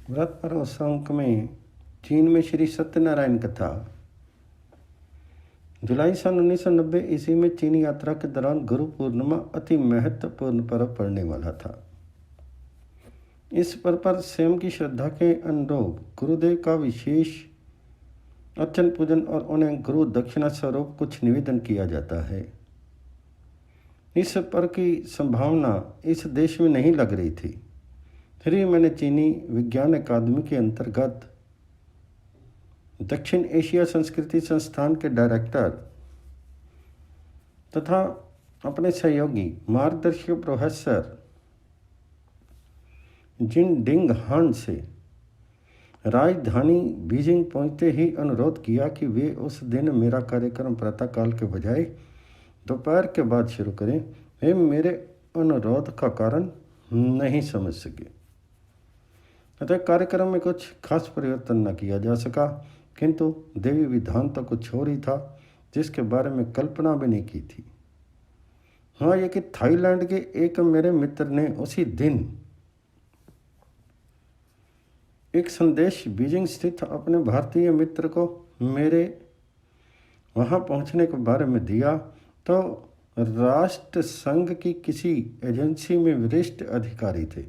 व्रत पर्व अंक में चीन में श्री सत्यनारायण कथा। जुलाई सन 1990 ईस्वी में चीनी यात्रा के दौरान गुरु पूर्णिमा अति महत्वपूर्ण पर्व पड़ने वाला था। इस पर्व पर स्वयं की श्रद्धा के अनुरूप गुरुदेव का विशेष अर्चन पूजन और उन्हें गुरु दक्षिणा स्वरूप कुछ निवेदन किया जाता है। इस पर्व की संभावना इस देश में नहीं लग रही थी। फिर मैंने चीनी विज्ञान अकादमी के अंतर्गत दक्षिण एशिया संस्कृति संस्थान के डायरेक्टर तथा अपने सहयोगी मार्गदर्शक प्रोफेसर जिन डिंग हान से राजधानी बीजिंग पहुंचते ही अनुरोध किया कि वे उस दिन मेरा कार्यक्रम प्रातःकाल के बजाय दोपहर के बाद शुरू करें। वे मेरे अनुरोध का कारण नहीं समझ सके, अतः कार्यक्रम में कुछ खास परिवर्तन न किया जा सका, किंतु देवी विधान तो कुछ और ही था जिसके बारे में कल्पना भी नहीं की थी। हाँ, ये कि थाईलैंड के एक मेरे मित्र ने उसी दिन एक संदेश बीजिंग स्थित अपने भारतीय मित्र को मेरे वहाँ पहुँचने के बारे में दिया तो राष्ट्र संघ की किसी एजेंसी में वरिष्ठ अधिकारी थे।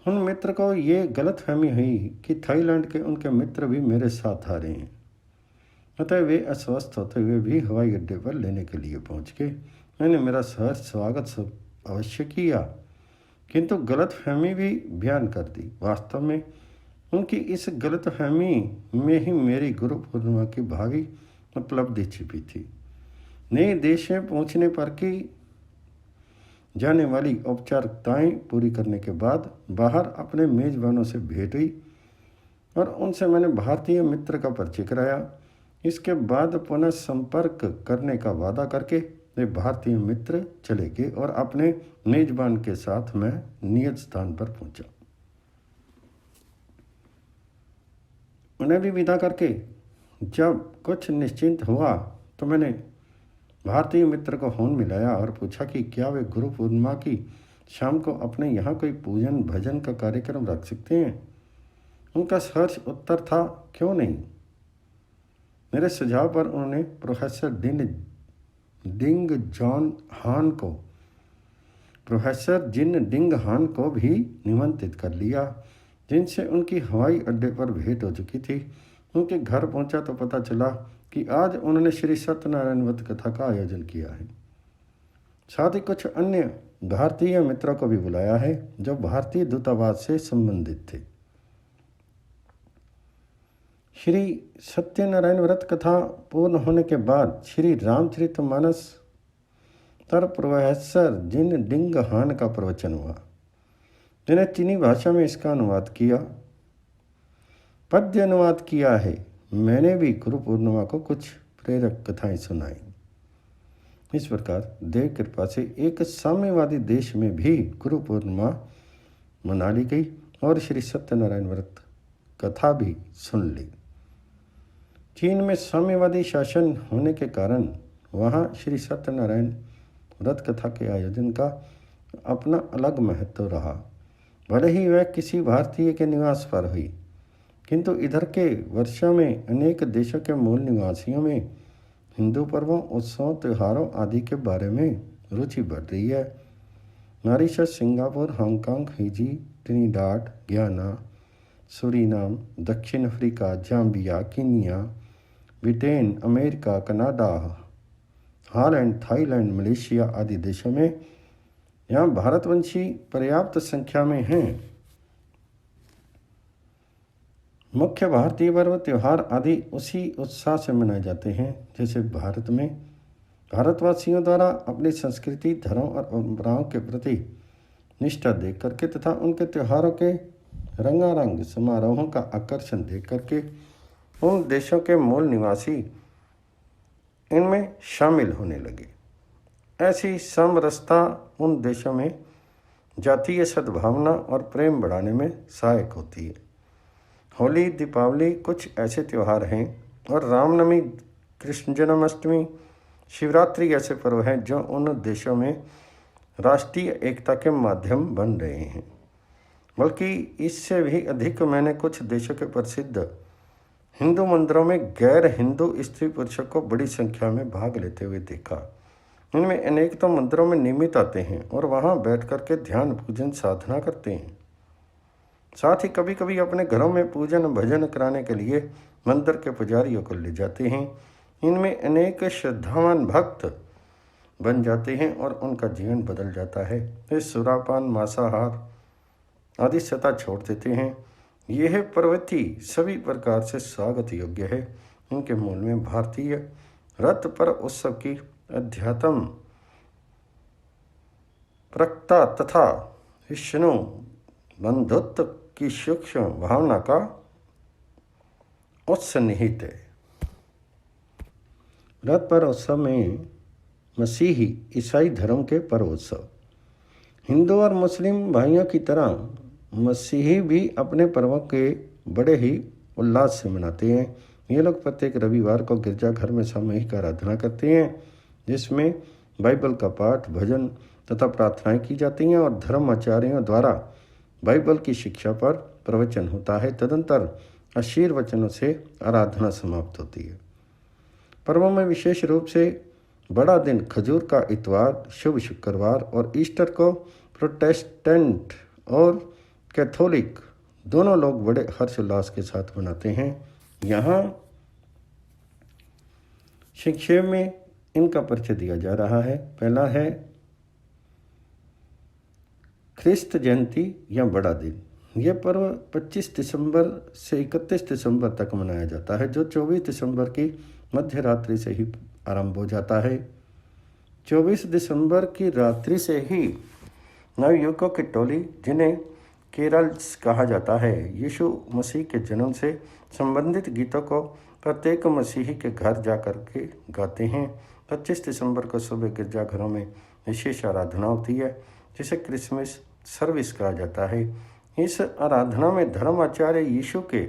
उन मित्र को ये गलतफहमी हुई कि थाईलैंड के उनके मित्र भी मेरे साथ आ रहे हैं, अतः वे अस्वस्थ होते हुए भी हवाई अड्डे पर लेने के लिए पहुंच गए। मैंने मेरा सहर्ष स्वागत अवश्य किया, किंतु गलतफहमी भी बयान कर दी। वास्तव में उनकी इस गलतफहमी में ही मेरी गुरु पूर्णिमा की भावी उपलब्धि छिपी थी। नए देश में पहुँचने पर की जाने वाली औपचारिकताएं पूरी करने के बाद बाहर अपने मेज़बानों से भेंट हुई और उनसे मैंने भारतीय मित्र का परिचय कराया। इसके बाद पुनः संपर्क करने का वादा करके वे भारतीय मित्र चले गए और अपने मेज़बान के साथ मैं नियत स्थान पर पहुंचा। उन्हें भी विदा करके जब कुछ निश्चिंत हुआ तो मैंने भारतीय मित्र को फोन मिलाया और पूछा कि क्या वे गुरु पूर्णिमा की शाम को अपने यहाँ कोई पूजन भजन का कार्यक्रम रख सकते हैं। उनका सहर्ष उत्तर था, क्यों नहीं। मेरे सुझाव पर उन्होंने प्रोफेसर जिन डिंग हान को भी निमंत्रित कर लिया, जिनसे उनकी हवाई अड्डे पर भेंट हो चुकी थी। उनके घर पहुंचा तो पता चला कि आज उन्होंने श्री सत्यनारायण व्रत कथा का आयोजन किया है। साथ ही कुछ अन्य भारतीय मित्रों को भी बुलाया है जो भारतीय दूतावास से संबंधित थे। श्री सत्यनारायण व्रत कथा पूर्ण होने के बाद श्री रामचरितमानस तर प्रोफेसर जिन डिंग हान का प्रवचन हुआ, जिन्हें चीनी भाषा में इसका अनुवाद किया, पद्य अनुवाद किया है। मैंने भी गुरु पूर्णिमा को कुछ प्रेरक कथाएं सुनाई। इस प्रकार देव कृपा से एक साम्यवादी देश में भी गुरु पूर्णिमा मना ली गई और श्री सत्यनारायण व्रत कथा भी सुन ली। चीन में साम्यवादी शासन होने के कारण वहाँ श्री सत्यनारायण व्रत कथा के आयोजन का अपना अलग महत्व रहा। भले ही वह किसी भारतीय के निवास पर हुई, किंतु इधर के वर्षों में अनेक देशों के मूल निवासियों में हिंदू पर्वों, उत्सवों, त्योहारों आदि के बारे में रुचि बढ़ रही है। Mauritius, Singapore, Hong Kong, Fiji, Trinidad, Guyana, Suriname, दक्षिण Africa, Zambia, Kenya, Britain, America, Canada, Holland, Thailand, Malaysia आदि देशों में यहाँ भारतवंशी पर्याप्त संख्या में हैं। मुख्य भारतीय पर्व त्यौहार आदि उसी उत्साह से मनाए जाते हैं जैसे भारत में भारतवासियों द्वारा अपनी संस्कृति, धर्म और परंपराओं के प्रति निष्ठा देख करके तथा उनके त्योहारों के रंगारंग समारोहों का आकर्षण देख करके उन देशों के मूल निवासी इनमें शामिल होने लगे। ऐसी समरसता उन देशों में जातीय सद्भावना और प्रेम बढ़ाने में सहायक होती है। होली, दीपावली कुछ ऐसे त्यौहार हैं और रामनवमी, कृष्ण जन्माष्टमी, शिवरात्रि ऐसे पर्व हैं जो उन देशों में राष्ट्रीय एकता के माध्यम बन रहे हैं। बल्कि इससे भी अधिक मैंने कुछ देशों के प्रसिद्ध हिंदू मंदिरों में गैर हिंदू स्त्री पुरुषों को बड़ी संख्या में भाग लेते हुए देखा। इनमें अनेक तो मंदिरों में नियमित आते हैं और वहां बैठ कर के ध्यान पूजन साधना करते हैं। साथ ही कभी कभी अपने घरों में पूजन भजन कराने के लिए मंदिर के पुजारियों को ले जाते हैं। इनमें अनेक श्रद्धावान भक्त बन जाते हैं और उनका जीवन बदल जाता है। वे सुरापान मांसाहार आदि सता छोड़ देते हैं। यह प्रवृत्ति सभी प्रकार से स्वागत योग्य है। इनके मूल में भारतीय रथ पर उत्सव की अध्यात्म प्रक्ता तथा विष्णु बंधुत्व की सूक्ष्म भावना का उत्सन्निहित है। रथ पर उत्सव में मसीही ईसाई धर्म के पर्व उत्सव। हिंदू और मुस्लिम भाइयों की तरह मसीही भी अपने पर्वों के बड़े ही उल्लास से मनाते हैं। ये लोग प्रत्येक रविवार को गिरजाघर में सामूहिक आराधना करते हैं, जिसमें बाइबल का पाठ भजन तथा प्रार्थनाएं की जाती हैं और धर्म आचार्यों द्वारा बाइबल की शिक्षा पर प्रवचन होता है। तदंतर आशीर्वचनों से आराधना समाप्त होती है। पर्वों में विशेष रूप से बड़ा दिन खजूर का इतवार, शुभ शुक्रवार और ईस्टर को प्रोटेस्टेंट और कैथोलिक दोनों लोग बड़े हर्षोल्लास के साथ मनाते हैं। यहाँ संक्षेप में इनका परिचय दिया जा रहा है। पहला है ख्रिस्त जयंती या बड़ा दिन। यह पर्व 25 दिसंबर से 31 दिसंबर तक मनाया जाता है, जो 24 दिसंबर की मध्य रात्रि से ही आरंभ हो जाता है। 24 दिसंबर की रात्रि से ही नवयुवकों की टोली, जिन्हें केरल्स कहा जाता है, यीशु मसीह के जन्म से संबंधित गीतों को प्रत्येक मसीही के घर जा कर के गाते हैं। 25 दिसंबर को सुबह गिरजाघरों में विशेष आराधना होती है, जिसे क्रिसमस सर्विस कहा जाता है। इस आराधना में धर्म आचार्य यीशु के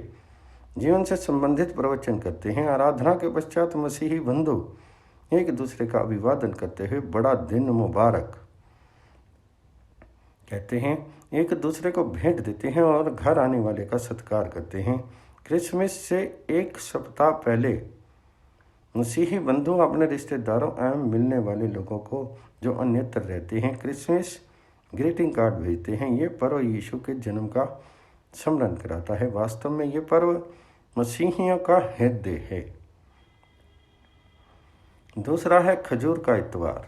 जीवन से संबंधित प्रवचन करते हैं। आराधना के पश्चात मसीही बंधु एक दूसरे का अभिवादन करते हुए बड़ा दिन मुबारक कहते हैं, एक दूसरे को भेंट देते हैं और घर आने वाले का सत्कार करते हैं। क्रिसमस से एक सप्ताह पहले मसीही बंधु अपने रिश्तेदारों एवं मिलने वाले लोगों को जो अन्यत्र रहते हैं क्रिसमस ग्रीटिंग कार्ड भेजते हैं। ये पर्व यीशु के जन्म का स्मरण कराता है। वास्तव में ये पर्व मसीहियों का हृदय है। दूसरा है खजूर का इतवार।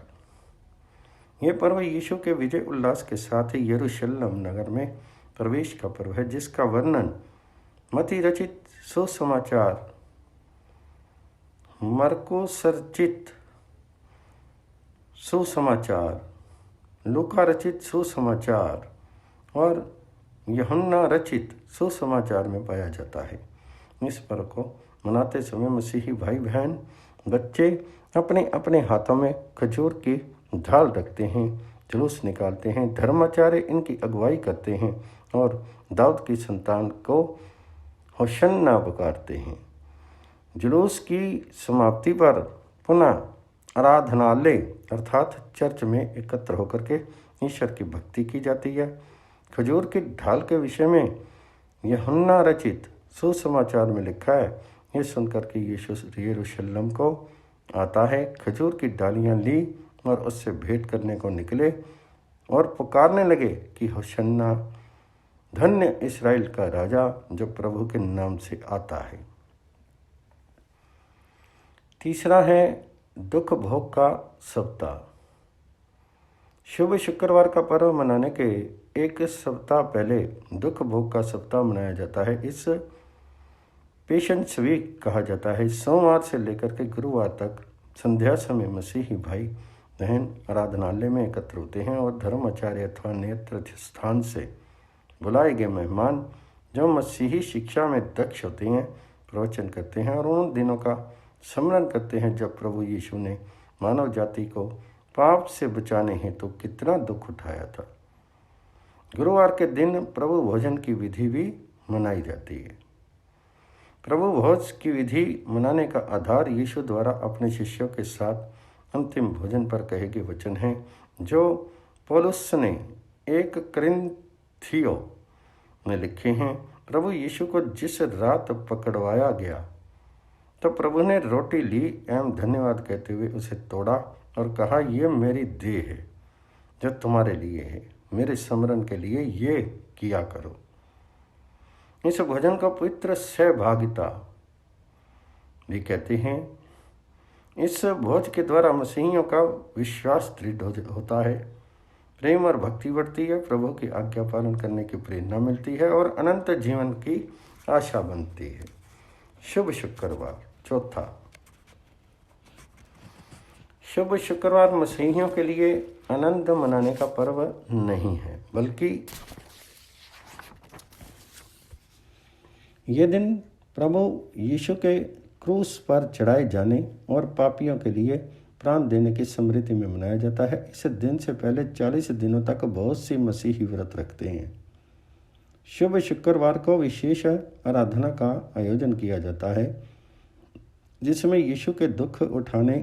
यह पर्व यीशु के विजय उल्लास के साथ ही यरूशलेम नगर में प्रवेश का पर्व है, जिसका वर्णन मती रचित सुसमाचार, मरकुस रचित सुसमाचार, लूका रचित सुसमाचार और यूहन्ना रचित सुसमाचार में पाया जाता है। इस पर्व को मनाते समय मसीही भाई बहन बच्चे अपने अपने हाथों में खजूर की ढाल रखते हैं, जुलूस निकालते हैं। धर्माचार्य इनकी अगुवाई करते हैं और दाऊद की संतान को होशन्ना पुकारते हैं। जुलूस की समाप्ति पर पुनः आराधनालय अर्थात चर्च में एकत्र होकर के ईश्वर की भक्ति की जाती है। खजूर की ढाल के विषय में यूहन्ना रचित सुसमाचार में लिखा है, ये सुनकर के यीशु यरूशलेम को आता है, खजूर की डालियां ली और उससे भेंट करने को निकले और पुकारने लगे कि होशन्ना, धन्य इस्राएल का राजा जो प्रभु के नाम से आता है। तीसरा है दुख भोग का सप्ताह। शुभ शुक्रवार का पर्व मनाने के एक सप्ताह पहले दुख भोग का सप्ताह मनाया जाता है। इस पेशेंट्स वीक कहा जाता है। सोमवार से लेकर के गुरुवार तक संध्या समय मसीही भाई बहन आराधनालय में एकत्र होते हैं और धर्माचार्य अथवा नेतृत्व स्थान से बुलाए गए मेहमान जो मसीही शिक्षा में दक्ष होते हैं प्रवचन करते हैं और उन दिनों का स्मरण करते हैं जब प्रभु यीशु ने मानव जाति को पाप से बचाने हेतु कितना दुख उठाया था। गुरुवार के दिन प्रभु भोजन की विधि भी मनाई जाती है। प्रभु भोज की विधि मनाने का आधार यीशु द्वारा अपने शिष्यों के साथ अंतिम भोजन पर कहे गए वचन हैं जो पौलुस ने 1 कुरिन्थियों में लिखे हैं, प्रभु यीशु को जिस रात पकड़वाया गया तो प्रभु ने रोटी ली एवं धन्यवाद कहते हुए उसे तोड़ा और कहा, ये मेरी देह है जो तुम्हारे लिए है, मेरे स्मरण के लिए ये किया करो। इस भोजन को पवित्र सहभागिता भी कहते हैं। इस भोज के द्वारा मसीहियों का विश्वास दृढ़ होता है, प्रेम और भक्ति बढ़ती है, प्रभु की आज्ञा पालन करने की प्रेरणा मिलती है और अनंत जीवन की आशा बनती है। शुभ शुक्रवार। चौथा, शुभ शुक्रवार मसीहियों के लिए आनंद मनाने का पर्व नहीं है, बल्कि ये दिन प्रभु यीशु के क्रूस पर चढ़ाए जाने और पापियों के लिए प्राण देने की स्मृति में मनाया जाता है। इस दिन से पहले 40 दिनों तक बहुत सी मसीही व्रत रखते हैं। शुभ शुक्रवार को विशेष आराधना का आयोजन किया जाता है, जिसमें यीशु के दुख उठाने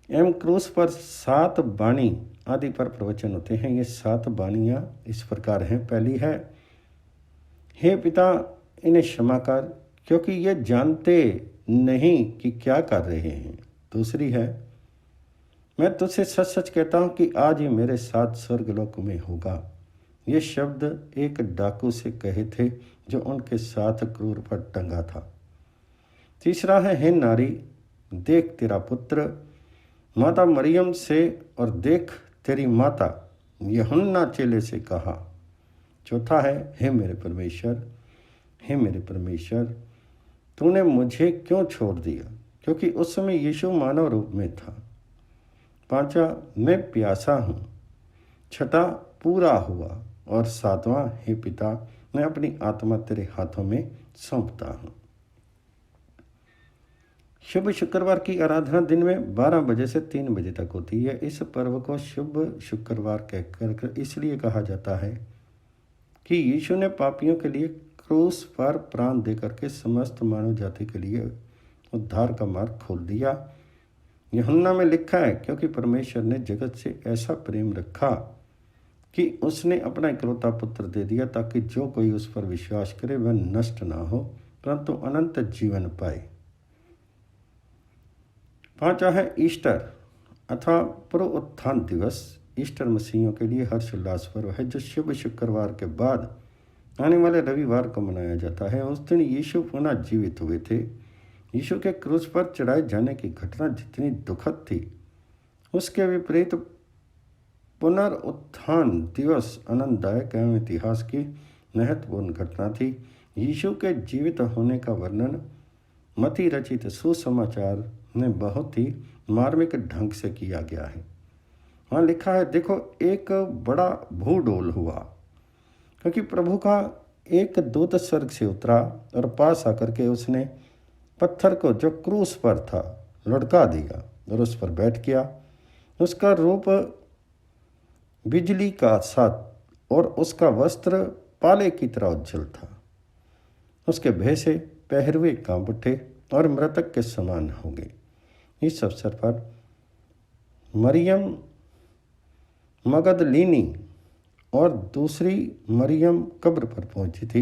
एवं क्रूस पर 7 बाणी आदि पर प्रवचन होते हैं। ये 7 बाणियाँ इस प्रकार हैं। पहली है, हे पिता इन्हें क्षमा कर, क्योंकि ये जानते नहीं कि क्या कर रहे हैं। दूसरी है, मैं तुझसे सच सच कहता हूँ कि आज ही मेरे साथ स्वर्गलोक में होगा। ये शब्द एक डाकू से कहे थे जो उनके साथ क्रूर पर टंगा था। तीसरा है, हे नारी देख तेरा पुत्र। माता मरियम से और देख तेरी माता यूहन्ना चेले से कहा। चौथा है, हे मेरे परमेश्वर, हे मेरे परमेश्वर, तूने मुझे क्यों छोड़ दिया? क्योंकि उस समय यीशु मानव रूप में था। पांचवा, मैं प्यासा हूँ। छठा, पूरा हुआ। और सातवां, हे पिता, मैं अपनी आत्मा तेरे हाथों में सौंपता हूँ। शुभ शुक्रवार की आराधना दिन में 12 बजे से 3 बजे तक होती है। इस पर्व को शुभ शुक्रवार कहकर इसलिए कहा जाता है कि यीशु ने पापियों के लिए क्रूस पर प्राण देकर के समस्त मानव जाति के लिए उद्धार का मार्ग खोल दिया। यूहन्ना में लिखा है, क्योंकि परमेश्वर ने जगत से ऐसा प्रेम रखा कि उसने अपना इकलौता पुत्र दे दिया, ताकि जो कोई उस पर विश्वास करे वह नष्ट ना हो परंतु अनंत जीवन पाए। पांचवा है ईस्टर अथवा पुनरुत्थान दिवस। ईस्टर मसीहियों के लिए हर्षोल्लास पर्व है, जो शुभ शुक्रवार के बाद आने वाले रविवार को मनाया जाता है। उस दिन यीशु पुनः जीवित हुए थे। यीशु के क्रूस पर चढ़ाए जाने की घटना जितनी दुखद थी, उसके विपरीत पुनरुत्थान दिवस आनंददायक एवं इतिहास की महत्वपूर्ण घटना थी। यीशु के जीवित होने का वर्णन मती रचित सुसमाचार में बहुत ही मार्मिक ढंग से किया गया है। वहाँ लिखा है, देखो एक बड़ा भूडोल हुआ, क्योंकि प्रभु का एक दूत स्वर्ग से उतरा और पास आकर के उसने पत्थर को जो क्रूस पर था लुढ़का दिया और उस पर बैठ गया। उसका रूप बिजली का सा और उसका वस्त्र पाले की तरह उज्जवल था। उसके भय से पहरुए कांप उठे और मृतक के समान हो गए। इस अवसर पर मरियम मगदलीनी और दूसरी मरियम कब्र पर पहुंची थी।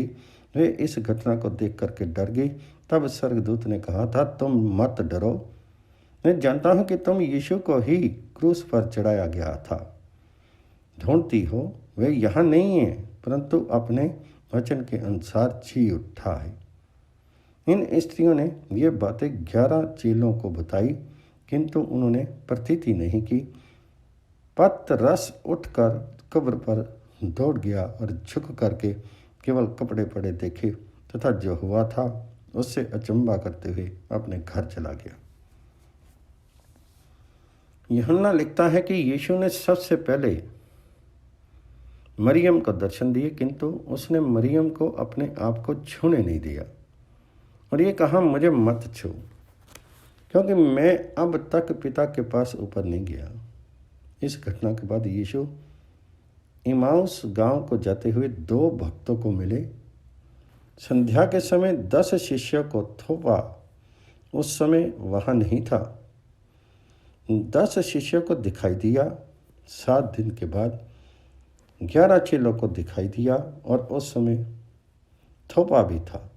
वे इस घटना को देख करके डर गई। तब स्वर्गदूत ने कहा था, तुम मत डरो, मैं जानता हूं कि तुम यीशु को ही क्रूस पर चढ़ाया गया था ढूंढती हो। वे यहाँ नहीं है, परंतु अपने वचन के अनुसार जी उठा है। इन स्त्रियों ने ये बातें 11 चेलों को बताई, किंतु उन्होंने प्रतीति नहीं की। पतरस उठकर कब्र पर दौड़ गया और झुक करके केवल कपड़े पड़े देखे तथा जो हुआ था उससे अचंभा करते हुए अपने घर चला गया। यूहन्ना लिखता है कि यीशु ने सबसे पहले मरियम को दर्शन दिए, किंतु उसने मरियम को अपने आप को छूने नहीं दिया और ये कहा, मुझे मत छू, क्योंकि मैं अब तक पिता के पास ऊपर नहीं गया। इस घटना के बाद यीशु इमाउस गांव को जाते हुए 2 भक्तों को मिले। संध्या के समय 10 शिष्यों को थोपा उस समय वहाँ नहीं था। 10 शिष्यों को दिखाई दिया। 7 दिन के बाद 11 चेलों को दिखाई दिया और उस समय थोपा भी था।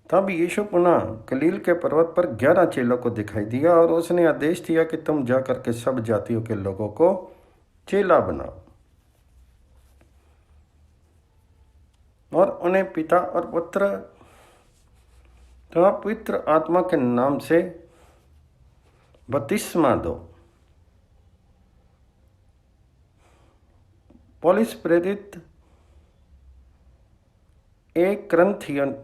तब यीशु पुनः गलील के पर्वत पर 11 चेलों को दिखाई दिया और उसने आदेश दिया कि तुम जाकर के सब जातियों के लोगों को चेला बनाओ और उन्हें पिता और पुत्र तथा पवित्र आत्मा के नाम से बपतिस्मा दो। पौलुस प्रेरित 1 करंथियन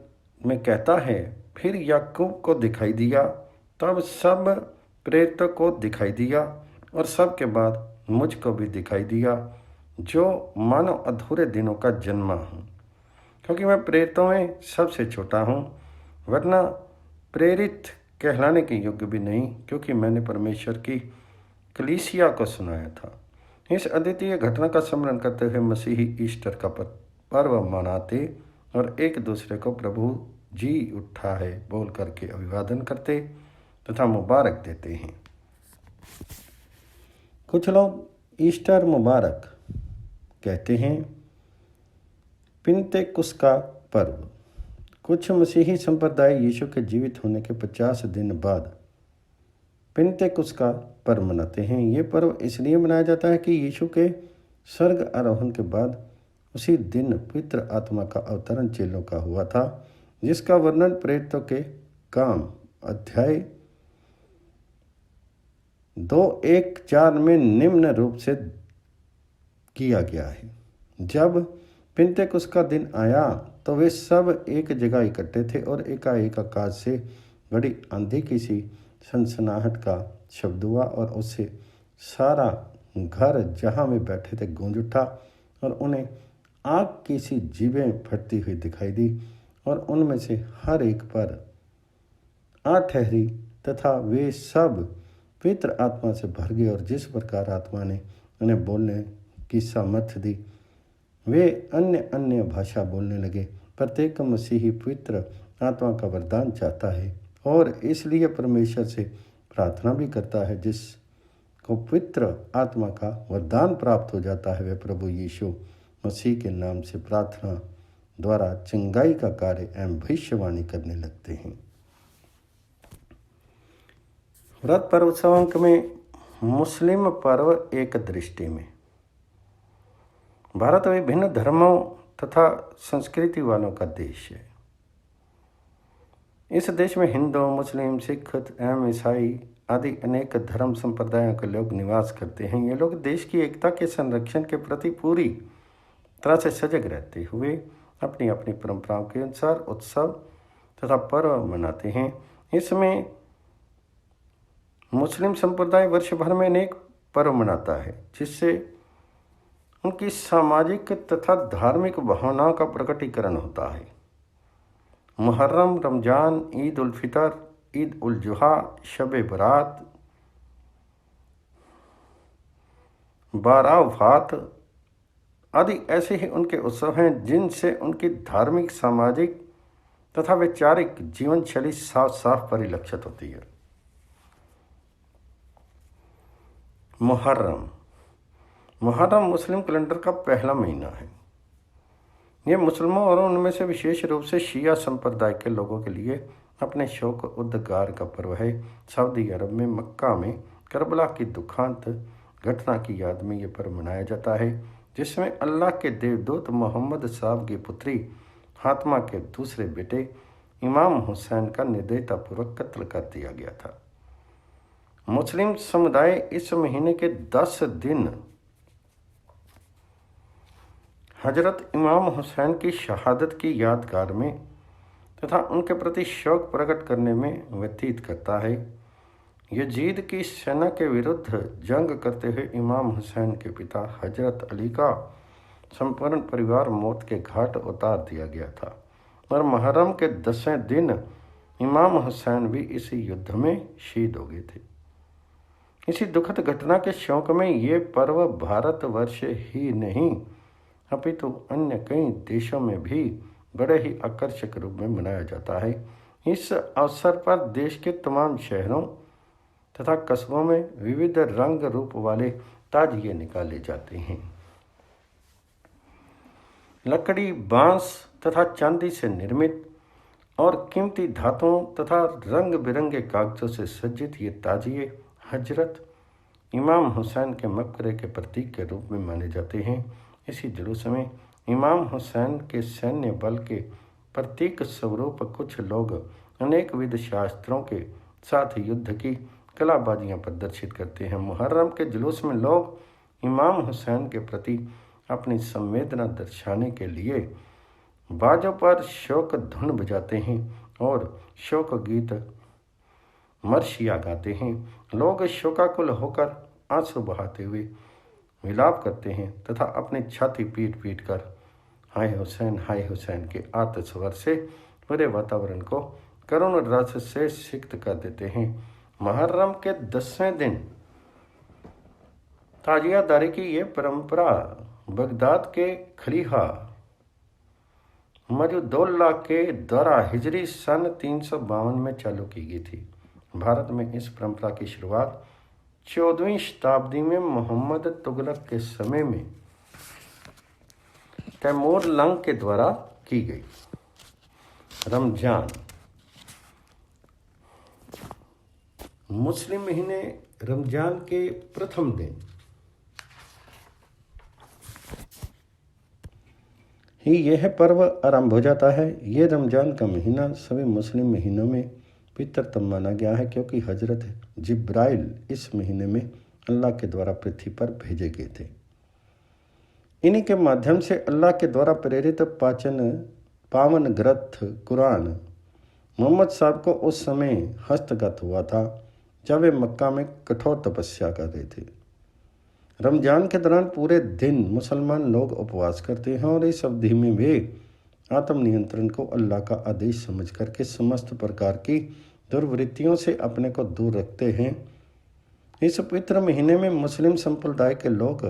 में कहता है, फिर याकूब को दिखाई दिया, तब सब प्रेरितों को दिखाई दिया और सब के बाद मुझको भी दिखाई दिया, जो मानो अधूरे दिनों का जन्मा हूँ, क्योंकि मैं प्रेरितों में सबसे छोटा हूँ, वरना प्रेरित कहलाने के योग्य भी नहीं, क्योंकि मैंने परमेश्वर की कलीसिया को सुनाया था। इस अद्वितीय घटना का स्मरण करते हुए मसीही ईस्टर का पर्व मनाते और एक दूसरे को प्रभु जी उठा है बोल करके अभिवादन करते तथा मुबारक देते हैं। कुछ लोग ईस्टर मुबारक कहते हैं, पिन्तेकुस्त का पर्व। कुछ मसीही संप्रदाय यीशु के जीवित होने के 50 दिन बाद पिन्तेकुस्त का पर्व मनाते हैं। ये पर्व इसलिए मनाया जाता है कि यीशु के स्वर्ग आरोहण के बाद उसी दिन पवित्र आत्मा का अवतरण चेलों का हुआ था, जिसका वर्णन प्रेरितों के काम अध्याय 2:1-4 में निम्न रूप से किया गया है। जब पिन्तेकुस्त का दिन आया तो वे सब एक जगह इकट्ठे थे और एकाएक आकाश से बड़ी आंधी की सी सनसनाहट का शब्द हुआ और उससे सारा घर जहाँ वे बैठे थे गूंज उठा और उन्हें आग की सी जीभें फटती हुई दिखाई दी और उनमें से हर एक पर आ ठहरी तथा वे सब पवित्र आत्मा से भर गए और जिस प्रकार आत्मा ने उन्हें बोलने की सामर्थ्य दी वे अन्य अन्य भाषा बोलने लगे। प्रत्येक मसीही पवित्र आत्मा का वरदान चाहता है और इसलिए परमेश्वर से प्रार्थना भी करता है। जिसको पवित्र आत्मा का वरदान प्राप्त हो जाता है वे प्रभु यीशु मसीह के नाम से प्रार्थना द्वारा चंगाई का कार्य एवं भविष्यवाणी करने लगते हैं। व्रत पर्व उत्सव में मुस्लिम पर्व एक दृष्टि में भारत विभिन्न धर्मों तथा संस्कृति वालों का देश है। इस देश में हिंदू, मुस्लिम, सिख एवं ईसाई आदि अनेक धर्म संप्रदायों के लोग निवास करते हैं। ये लोग देश की एकता के संरक्षण के प्रति पूरी तरह से सजग रहते हुए अपनी अपनी परंपराओं के अनुसार उत्सव तथा पर्व मनाते हैं। इसमें मुस्लिम संप्रदाय वर्ष भर में अनेक पर्व मनाता है, जिससे उनकी सामाजिक तथा धार्मिक भावनाओं का प्रकटीकरण होता है। मुहर्रम, रमजान, ईद उल फितर, ईद उल जुहा, शब बरात, बारावात आदि ऐसे ही उनके उत्सव हैं, जिनसे उनकी धार्मिक, सामाजिक तथा वैचारिक जीवन शैली साफ साफ परिलक्षित होती है। मुहर्रम मुस्लिम कैलेंडर का पहला महीना है। ये मुसलमानों और उनमें से विशेष रूप से शिया संप्रदाय के लोगों के लिए अपने शौक उद्गार का पर्व है। सऊदी अरब में मक्का में करबला की दुखांत घटना की याद में ये पर्व मनाया जाता है, जिसमें अल्लाह के देवदूत मोहम्मद साहब की पुत्री फातिमा के दूसरे बेटे इमाम हुसैन का निर्दयतापूर्वक कत्ल कर दिया गया था। मुस्लिम समुदाय इस महीने के 10 दिन हजरत इमाम हुसैन की शहादत की यादगार में तथा उनके प्रति शौक प्रकट करने में व्यतीत करता है। यजीद की सेना के विरुद्ध जंग करते हुए इमाम हुसैन के पिता हजरत अली का संपूर्ण परिवार मौत के घाट उतार दिया गया था और मुहर्रम के 10वें दिन इमाम हुसैन भी इसी युद्ध में शहीद हो गए थे। इसी दुखद घटना के शौक में ये पर्व भारतवर्ष ही नहीं अपितु अन्य कई देशों में भी बड़े ही आकर्षक रूप में मनाया जाता है। इस अवसर पर देश के तमाम शहरों तथा कस्बों में विविध रंग रूप वाले ताजिए निकाले जाते हैं। लकड़ी, बांस तथा चांदी से निर्मित और कीमती धातुओं तथा रंग बिरंगे कागजों से सज्जित ये ताजिए हजरत इमाम हुसैन के मकबरे के प्रतीक के रूप में माने जाते हैं। इसी जुलूस में इमाम हुसैन के सैन्य बल के प्रतीक स्वरूप कुछ लोग अनेक विध शास्त्रों के साथ युद्ध की कलाबाजियां प्रदर्शित करते हैं। मुहर्रम के जुलूस में लोग इमाम हुसैन के प्रति अपनी संवेदना दर्शाने के लिए बाजों पर शोक धुन बजाते हैं और शोक गीत मर्शिया गाते हैं। लोग शोकाकुल होकर आंसू बहाते हुए विलाप करते हैं तथा अपनी छाती पीट पीट कर हाय हुसैन के आर्त स्वर से पूरे वातावरण को करुण रस से सिक्त कर देते हैं। मुहर्रम के 10वें दिन ताजियादारी की ये परंपरा बगदाद के खलीफा मजदुल्लाह के द्वारा हिजरी सन 352 में चालू की गई थी। भारत में इस परंपरा की शुरुआत 14वीं शताब्दी में मोहम्मद तुगलक के समय में तैमूर लंग के द्वारा की गई। रमजान मुस्लिम महीने रमजान के प्रथम दिन ही यह पर्व आरंभ हो जाता है। ये रमजान का महीना सभी मुस्लिम महीनों में पितरतम माना गया है क्योंकि हजरत जिब्राइल इस महीने में अल्लाह के द्वारा पृथ्वी पर भेजे गए थे। इन्हीं के माध्यम से अल्लाह के द्वारा प्रेरित पावन ग्रंथ कुरान मोहम्मद साहब को उस समय हस्तगत हुआ था जब वे मक्का में कठोर तपस्या कर रहे थे। रमजान के दौरान पूरे दिन मुसलमान लोग उपवास करते हैं और इस अवधि में वे आत्मनियंत्रण को अल्लाह का आदेश समझ करके समस्त प्रकार की दुर्वृत्तियों से अपने को दूर रखते हैं। इस पवित्र महीने में मुस्लिम संप्रदाय के लोग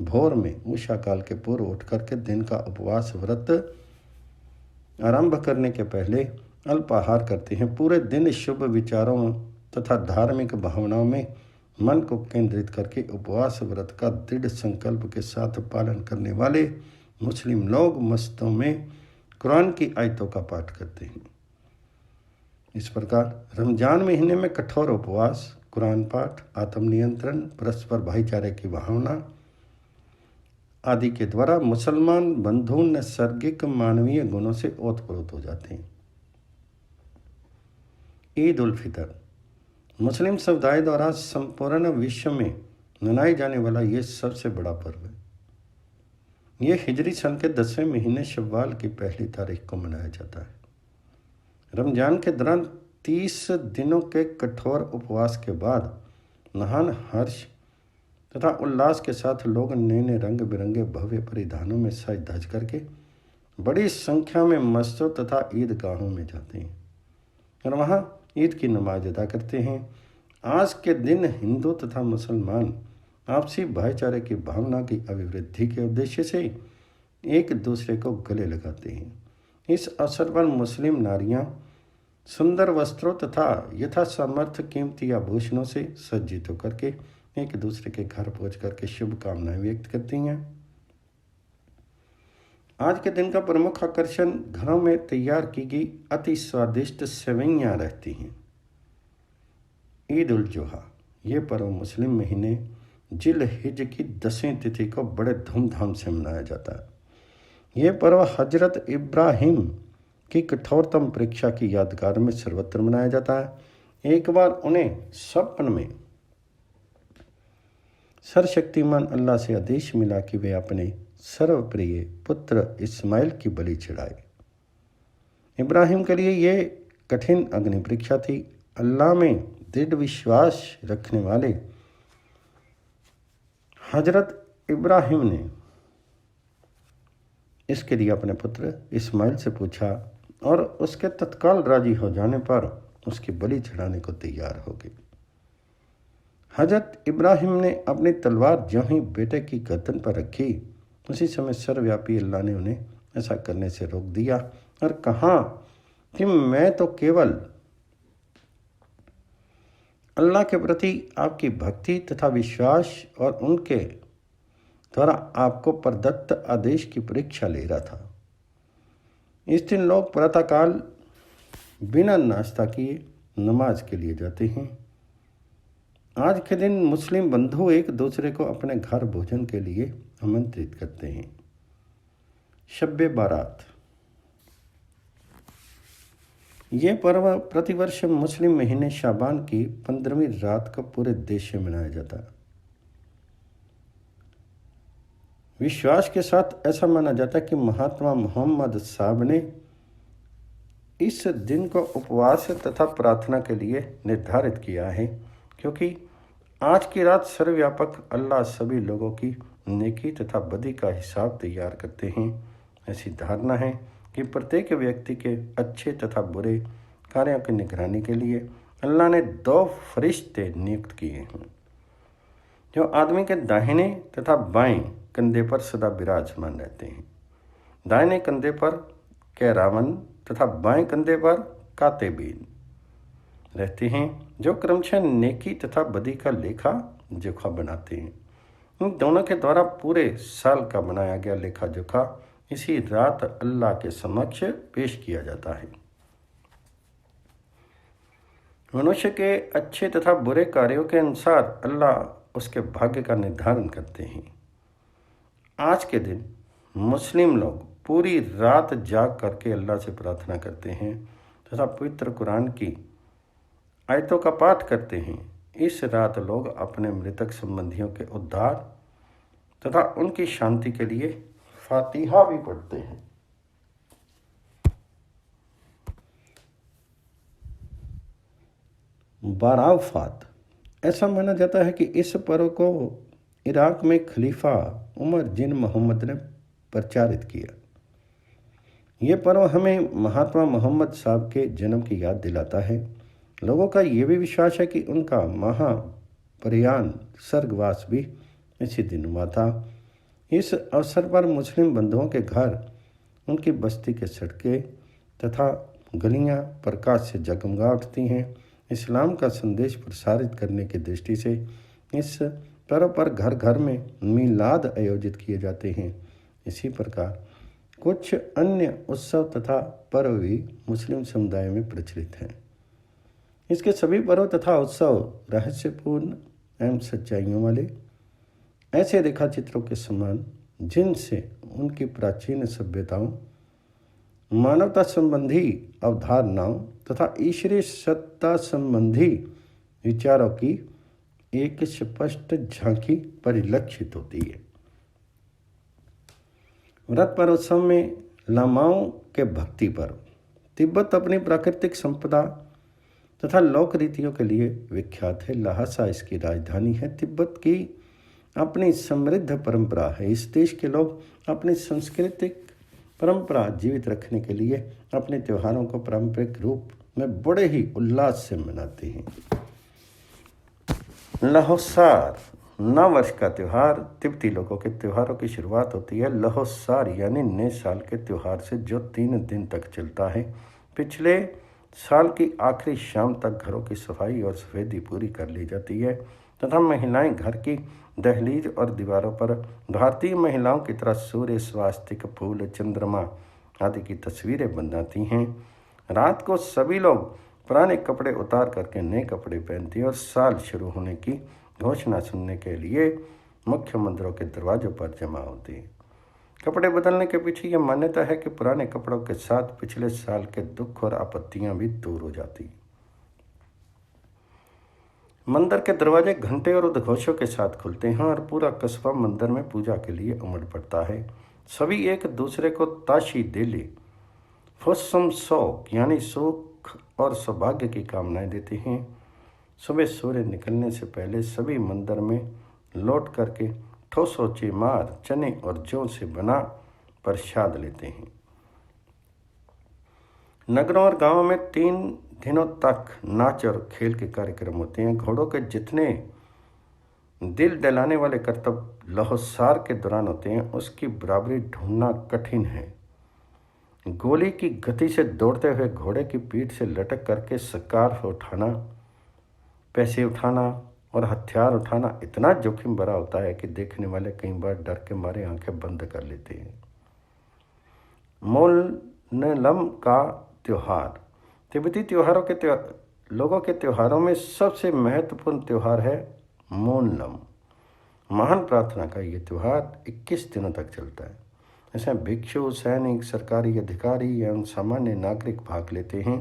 भोर में उषा काल के पूर्व उठ करके दिन का उपवास व्रत आरंभ करने के पहले अल्पाहार करते हैं। पूरे दिन शुभ विचारों तथा धार्मिक भावनाओं में मन को केंद्रित करके उपवास व्रत का दृढ़ संकल्प के साथ पालन करने वाले मुस्लिम लोग मस्जिदों में कुरान की आयतों का पाठ करते हैं। इस प्रकार रमजान महीने में कठोर उपवास, कुरान पाठ, आत्मनियंत्रण, परस्पर भाईचारे की भावना आदि के द्वारा मुसलमान बंधु नैसर्गिक मानवीय गुणों से ओतप्रोत हो जाते हैं। ईद उल फितर मुस्लिम समुदाय द्वारा संपूर्ण विश्व में मनाए जाने वाला ये सबसे बड़ा पर्व है। यह हिजरी सन के 10वें महीने शव्वाल की पहली तारीख को मनाया जाता है। रमजान के दौरान 30 दिनों के कठोर उपवास के बाद महान हर्ष तथा उल्लास के साथ लोग नए नए रंग बिरंगे भव्य परिधानों में सज धज करके बड़ी संख्या में मस्जिदों तथा ईदगाहों में जाते हैं और वहाँ ईद की नमाज अदा करते हैं। आज के दिन हिंदू तथा मुसलमान आपसी भाईचारे की भावना की अभिवृद्धि के उद्देश्य से एक दूसरे को गले लगाते हैं। इस अवसर पर मुस्लिम नारियां सुंदर वस्त्रों तथा यथासामर्थ्य कीमती आभूषणों से सज्जित होकर के एक दूसरे के घर पहुंच करके शुभकामनाएं व्यक्त करती हैं। आज के दिन का प्रमुख आकर्षण घरों में तैयार की गई अति स्वादिष्ट सेवइयां रहती हैं। ईद उल जुहा ये पर्व मुस्लिम महीने जिल हिज की 10वीं तिथि को बड़े धूमधाम से मनाया जाता है। ये पर्व हजरत इब्राहिम की कठोरतम परीक्षा की यादगार में सर्वत्र मनाया जाता है। एक बार उन्हें सपन में सर्वशक्तिमान अल्लाह से आदेश मिला कि वे अपने सर्वप्रिय पुत्र इस्माइल की बलि चढ़ाए। इब्राहिम के लिए ये कठिन अग्नि परीक्षा थी। अल्लाह में दृढ़ विश्वास रखने वाले हजरत इब्राहिम ने इसके लिए अपने पुत्र इस्माइल से पूछा और उसके तत्काल राजी हो जाने पर उसकी बलि चढ़ाने को तैयार हो गए। हजरत इब्राहिम ने अपनी तलवार ज्यों ही बेटे की गर्दन पर रखी, उसी समय सर्वव्यापी अल्लाह ने उन्हें ऐसा करने से रोक दिया और कहा कि मैं तो केवल अल्लाह के प्रति आपकी भक्ति तथा विश्वास और उनके द्वारा आपको प्रदत्त आदेश की परीक्षा ले रहा था। इस दिन लोग प्रातःकाल बिना नाश्ता किए नमाज के लिए जाते हैं। आज के दिन मुस्लिम बंधु एक दूसरे को अपने घर भोजन के लिए आमंत्रित करते हैं। शब्बे बारात, ये पर्व प्रतिवर्ष मुस्लिम महीने शाबान की 15वीं रात को पूरे देश में मनाया जाता है। विश्वास के साथ ऐसा माना जाता है कि महात्मा मोहम्मद साहब ने इस दिन को उपवास तथा प्रार्थना के लिए निर्धारित किया है, क्योंकि आज की रात सर्वव्यापक अल्लाह सभी लोगों की नेकी तथा बदी का हिसाब तैयार करते हैं। ऐसी धारणा है कि प्रत्येक व्यक्ति के अच्छे तथा बुरे कार्यों की निगरानी के लिए अल्लाह ने 2 फरिश्ते नियुक्त किए हैं, जो आदमी के दाहिने तथा बाएं कंधे पर सदा विराजमान रहते हैं। दाहिने कंधे पर कैरावन तथा बाएं कंधे पर कातिबीन रहते हैं, जो क्रमशः नेकी तथा बदी का लेखा जोखा बनाते हैं। इन दोनों के द्वारा पूरे साल का बनाया गया लेखा जोखा इसी रात अल्लाह के समक्ष पेश किया जाता है। मनुष्य के अच्छे तथा बुरे कार्यों के अनुसार अल्लाह उसके भाग्य का निर्धारण करते हैं। आज के दिन मुस्लिम लोग पूरी रात जाग करके अल्लाह से प्रार्थना करते हैं तथा पवित्र कुरान की आयतों का पाठ करते हैं। इस रात लोग अपने मृतक संबंधियों के उद्धार तथा उनकी शांति के लिए फातिहा भी पढ़ते हैं। बाराफात, ऐसा माना जाता है कि इस पर्व को इराक में खलीफा उमर जिन मोहम्मद ने प्रचारित किया। ये पर्व हमें महात्मा मोहम्मद साहब के जन्म की याद दिलाता है। लोगों का ये भी विश्वास है कि उनका महाप्रयाण स्वर्गवास भी इसी दिन हुआ था। इस अवसर पर मुस्लिम बंधुओं के घर, उनकी बस्ती के सड़कें तथा गलियां प्रकाश से जगमगा उठती हैं। इस्लाम का संदेश प्रसारित करने की दृष्टि से इस पर्व पर घर घर में मीलाद आयोजित किए जाते हैं। इसी प्रकार कुछ अन्य उत्सव तथा पर्व भी मुस्लिम समुदाय में प्रचलित हैं। इसके सभी पर्व तथा उत्सव रहस्यपूर्ण एवं सच्चाइयों वाले ऐसे रेखाचित्रों के समान, जिनसे उनकी प्राचीन सभ्यताओं, मानवता संबंधी अवधारणाओं तथा ईश्वरीय सत्ता संबंधी विचारों की एक स्पष्ट झांकी परिलक्षित होती है। व्रत पर्वोत्सव में लामाओं के भक्ति पर्व। तिब्बत अपनी प्राकृतिक संपदा तथा लोक रीतियों के लिए विख्यात है। लहासा इसकी राजधानी है। तिब्बत की अपनी समृद्ध परंपरा है। इस देश के लोग अपनी सांस्कृतिक परंपरा जीवित रखने के लिए अपने त्योहारों को पारंपरिक रूप में बड़े ही उल्लास से मनाते हैं। लहोसार, नव वर्ष का त्यौहार। तिब्बती लोगों के त्योहारों की शुरुआत होती है लहोसार यानी नए साल के त्यौहार से, जो 3 दिन तक चलता है। पिछले साल की आखिरी शाम तक घरों की सफाई और सफेदी पूरी कर ली जाती है तथा महिलाएं घर की दहलीज और दीवारों पर भारतीय महिलाओं की तरह सूर्य, स्वास्तिक, फूल, चंद्रमा आदि की तस्वीरें बनाती हैं। रात को सभी लोग पुराने कपड़े उतार करके नए कपड़े पहनते हैं और साल शुरू होने की घोषणा सुनने के लिए मुख्य मंदिरों के दरवाजों पर जमा होते हैं। कपड़े बदलने के पीछे यह मान्यता है कि पुराने कपड़ों के साथ पिछले साल के दुख और आपत्तियां भी दूर हो जाती हैं। मंदिर के दरवाजे घंटे और उद्घोषों के साथ खुलते हैं और पूरा कस्बा मंदिर में पूजा के लिए उमड़ पड़ता है। सभी एक दूसरे को ताशी देली फुस्सम शौक यानी सुख और सौभाग्य की कामनाएं देते हैं। सुबह सूर्य निकलने से पहले सभी मंदिर में लौट करके ठोसो चीमार, चने और जौ से बना प्रसाद लेते हैं। नगरों और गांवों में 3 दिनों तक नाच और खेल के कार्यक्रम होते हैं। घोड़ों के जितने दिल दहलाने वाले करतब लहोसार के दौरान होते हैं, उसकी बराबरी ढूंढना कठिन है। गोली की गति से दौड़ते हुए घोड़े की पीठ से लटक करके स्कार्फ उठाना, पैसे उठाना, और हथियार उठाना इतना जोखिम भरा होता है कि देखने वाले कई बार डर के मारे आंखें बंद कर लेते हैं। मोलनलम का त्यौहार। तिब्बती त्योहारों के लोगों के त्योहारों में सबसे महत्वपूर्ण त्यौहार है मोनलम। महान प्रार्थना का ये त्यौहार 21 दिनों तक चलता है। इसमें भिक्षु, सैनिक, सरकारी अधिकारी एवं सामान्य नागरिक भाग लेते हैं।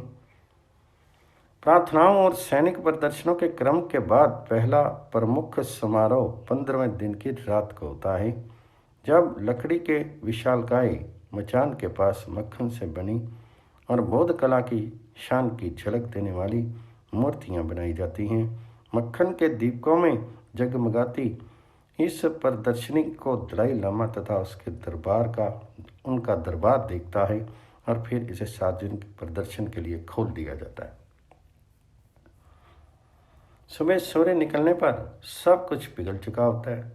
प्रार्थनाओं और सैनिक प्रदर्शनों के क्रम के बाद पहला प्रमुख समारोह 15वें दिन की रात को होता है, जब लकड़ी के विशालकाय मचान के पास मक्खन से बनी और बौद्ध कला की शान की झलक देने वाली मूर्तियां बनाई जाती हैं। मक्खन के दीपकों में जगमगाती इस प्रदर्शनी को दलाई लामा तथा उनका दरबार देखता है और फिर इसे सार्वजनिक प्रदर्शन के लिए खोल दिया जाता है। सुबह सूर्य निकलने पर सब कुछ पिघल चुका होता है।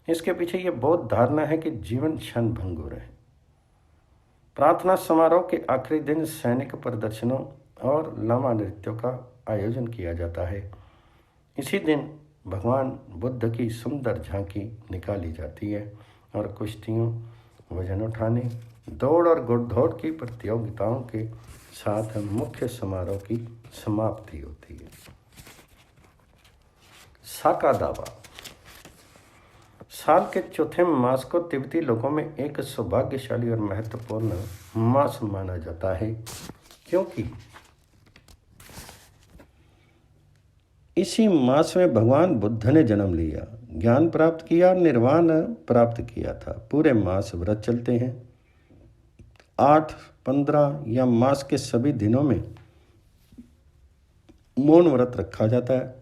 इसके पीछे यह बौद्ध धारणा है कि जीवन क्षण भंगुर है। प्रार्थना समारोह के आखिरी दिन सैनिक प्रदर्शनों और लामा नृत्यों का आयोजन किया जाता है। इसी दिन भगवान बुद्ध की सुंदर झांकी निकाली जाती है और कुश्तियों, वजन उठाने, दौड़ और घुड़दौड़ की प्रतियोगिताओं के साथ मुख्य समारोह की समाप्ति होती है। साका दावा। साल के चौथे मास को तिब्बती लोगों में एक सौभाग्यशाली और महत्वपूर्ण मास माना जाता है, क्योंकि इसी मास में भगवान बुद्ध ने जन्म लिया, ज्ञान प्राप्त किया और निर्वाण प्राप्त किया था। पूरे मास व्रत चलते हैं। 8, 15 या मास के सभी दिनों में मौन व्रत रखा जाता है।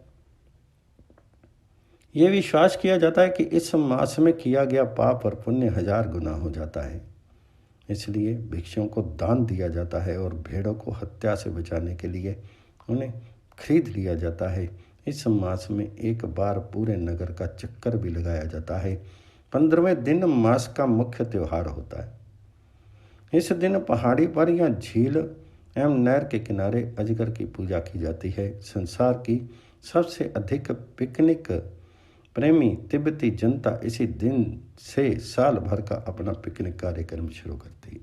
यह विश्वास किया जाता है कि इस मास में किया गया पाप और पुण्य 1000 गुना हो जाता है। इसलिए भिक्षुओं को दान दिया जाता है और भेड़ों को हत्या से बचाने के लिए उन्हें खरीद लिया जाता है। इस मास में एक बार पूरे नगर का चक्कर भी लगाया जाता है। 15वें दिन मास का मुख्य त्यौहार होता है। इस दिन पहाड़ी पर या झील एवं नहर के किनारे अजगर की पूजा की जाती है। संसार की सबसे अधिक पिकनिक प्रेमी तिब्बती जनता इसी दिन से साल भर का अपना पिकनिक कार्यक्रम शुरू करती है।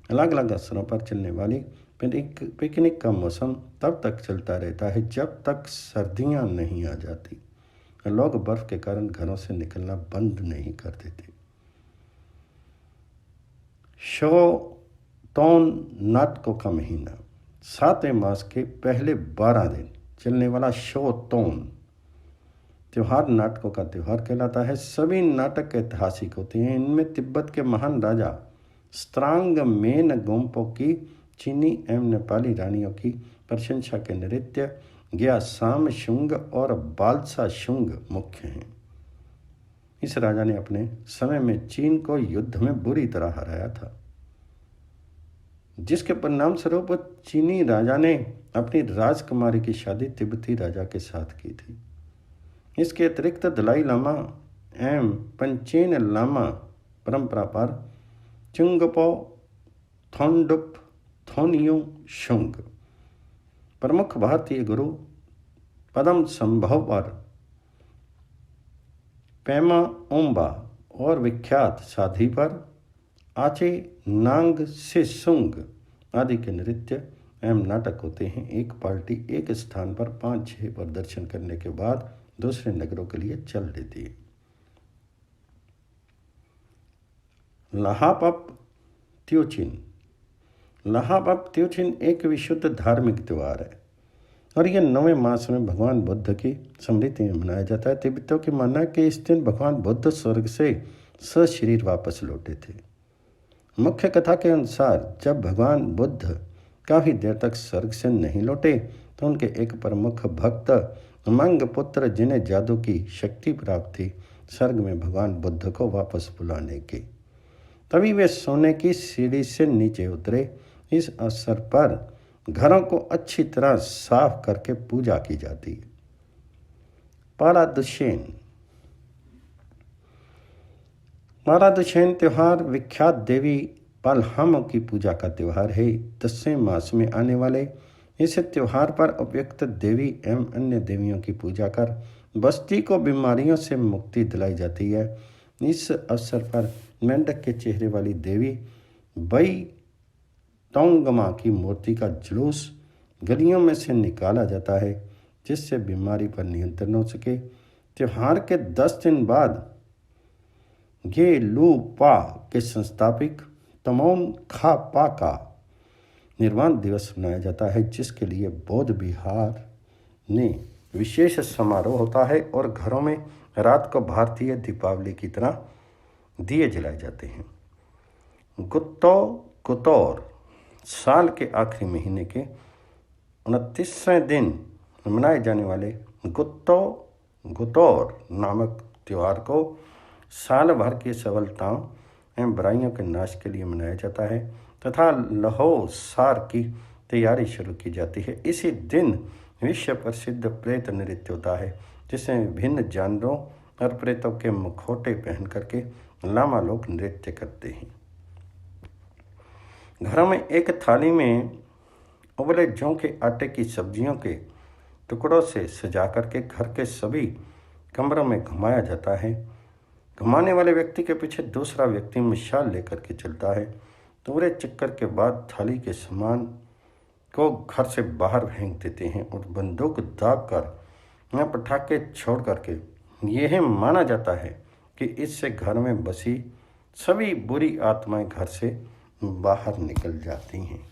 अलग अलग स्थलों पर चलने वाली पिकनिक का मौसम तब तक चलता रहता है जब तक सर्दियां नहीं आ जाती। लोग बर्फ के कारण घरों से निकलना बंद नहीं कर देते। शोतोन नाटकों का महीना। 7वें मास के पहले 12 दिन चलने वाला शोतोन त्योहार नाटकों का त्योहार कहलाता है। सभी नाटक ऐतिहासिक होते हैं। इनमें तिब्बत के महान राजा स्त्रांगमेन गोम्पो की चीनी एवं नेपाली रानियों की प्रशंसा के नृत्य ग्यासाम शुंग और बालसा शुंग मुख्य हैं। इस राजा ने अपने समय में चीन को युद्ध में बुरी तरह हराया था, जिसके परिणाम स्वरूप चीनी राजा ने अपनी राजकुमारी की शादी तिब्बती राजा के साथ की थी। इसके अतिरिक्त दलाई लामा एवं पंचेन लामा परंपरा पर चुंगपो थोंडुप थोनियो शुंग प्रमुख भारतीय गुरु पदम संभव पर पेमा ओम्बा और विख्यात साधी पर आचे नांग सिसुंग आदि के नृत्य एवं नाटक होते हैं। एक पार्टी एक स्थान पर 5-6 प्रदर्शन करने के बाद दूसरे नगरों के लिए चल देती है। लहापप त्योचिन। लहापप त्योचिन एक विशुद्ध धार्मिक त्यौहार है और यह 9वें मास में भगवान बुद्ध की स्मृति में मनाया जाता है। तिब्बतियों की मानना है कि इस दिन भगवान बुद्ध स्वर्ग से सशरीर वापस लौटे थे। मुख्य कथा के अनुसार जब भगवान बुद्ध काफ़ी देर तक स्वर्ग से नहीं लौटे तो उनके एक प्रमुख भक्त मंग पुत्र, जिन्हें जादू की शक्ति प्राप्त थी, स्वर्ग में भगवान बुद्ध को वापस बुलाने की। तभी वे सोने की सीढ़ी से नीचे उतरे। इस अवसर पर घरों को अच्छी तरह साफ करके पूजा की जाती है। पारादुशेन। पारादुशेन त्यौहार विख्यात देवी पालहामो की पूजा का त्यौहार है। 10वें मास में आने वाले इस त्योहार पर उपयुक्त देवी एवं अन्य देवियों की पूजा कर बस्ती को बीमारियों से मुक्ति दिलाई जाती है। इस अवसर पर मेंढक के चेहरे वाली देवी बई तोंगमा की मूर्ति का जुलूस गलियों में से निकाला जाता है, जिससे बीमारी पर नियंत्रण हो सके। त्योहार के 10 दिन बाद गे लू पा के संस्थापक तमोन खा पा का निर्वाण दिवस मनाया जाता है, जिसके लिए बौद्ध बिहार ने विशेष समारोह होता है और घरों में रात को भारतीय दीपावली की तरह दिए जलाए जाते हैं। गुत्तो गुतौर साल के आखिरी महीने के 29वें दिन मनाए जाने वाले गुत्तो गुतौर नामक त्यौहार को साल भर की सफलताओं एवं बुराइयों के नाश के लिए मनाया जाता है तथा लहो सार की तैयारी शुरू की जाती है। इसी दिन विश्व प्रसिद्ध प्रेत नृत्य होता है, जिसमें विभिन्न जानवरों और प्रेतों के मुखौटे पहन करके लामा लोग नृत्य करते हैं। घरों में एक थाली में उबले जौ के आटे की सब्जियों के टुकड़ों से सजा करके घर के सभी कमरों में घुमाया जाता है। घुमाने वाले व्यक्ति के पीछे दूसरा व्यक्ति मिसाल लेकर के चलता है। पूरे चक्कर के बाद थाली के सामान को घर से बाहर फेंक देते हैं और बंदूक दाग कर या पटाखे छोड़ करके यह माना जाता है कि इससे घर में बसी सभी बुरी आत्माएं घर से बाहर निकल जाती हैं।